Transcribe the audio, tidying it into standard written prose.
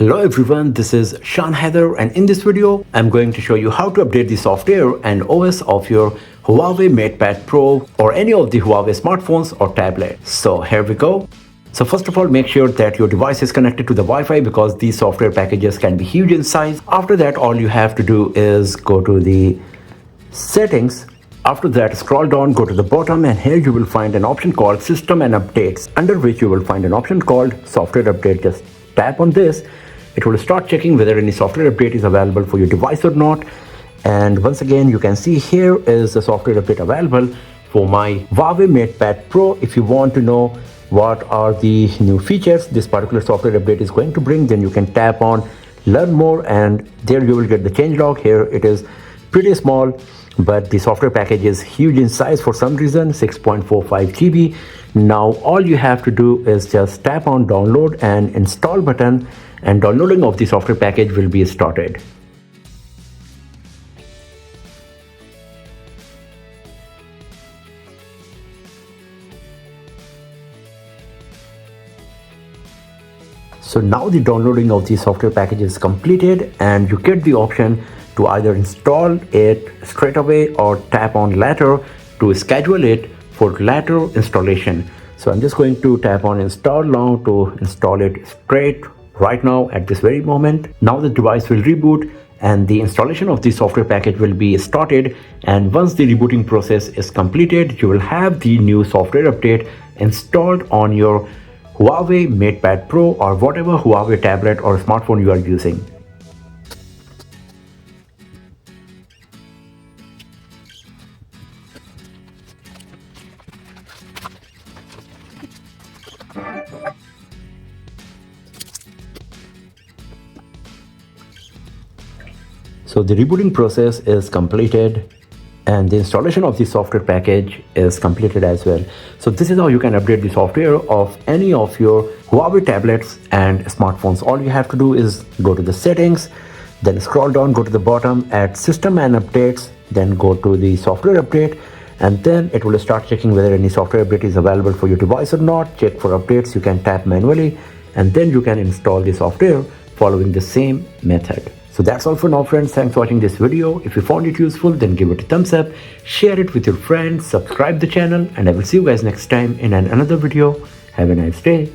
Hello everyone, this is Shan Heather, and in this video I'm going to show you how to update the software and OS of your Huawei MatePad Pro or any of the Huawei smartphones or tablets. So here we go. So first of all, make sure that your device is connected to the Wi-Fi because these software packages can be huge in size. After that, all you have to do is go to the settings. After that, scroll down, go to the bottom, and here you will find an option called System and Updates, under which you will find an option called Software Update. Just tap on this. It will start checking whether any software update is available for your device or not. And once again, you can see here is the software update available for my Huawei MatePad Pro. If you want to know what are the new features this particular software update is going to bring, then you can tap on Learn More, and there you will get the changelog. Here it is pretty small, but the software package is huge in size for some reason, 6.45 GB. Now all you have to do is just tap on download and install button, and downloading of the software package will be started. So now the downloading of the software package is completed, and you get the option to either install it straight away or tap on later to schedule it for later installation. So I'm just going to tap on install now to install it straight right now at this very moment. Now the device will reboot and the installation of the software package will be started, and once the rebooting process is completed, you will have the new software update installed on your Huawei MatePad Pro or whatever Huawei tablet or smartphone you are using. So the rebooting process is completed and the installation of the software package is completed as well. So this is how you can update the software of any of your Huawei tablets and smartphones. All you have to do is go to the settings, then scroll down, go to the bottom at System and Updates, then go to the software update, and then it will start checking whether any software update is available for your device or not. Check for updates, you can tap manually, and then you can install the software following the same method. So that's all for now, friends. Thanks for watching this video. If you found it useful, then give it a thumbs up, share it with your friends, subscribe the channel, and I will see you guys next time in another video. Have a nice day.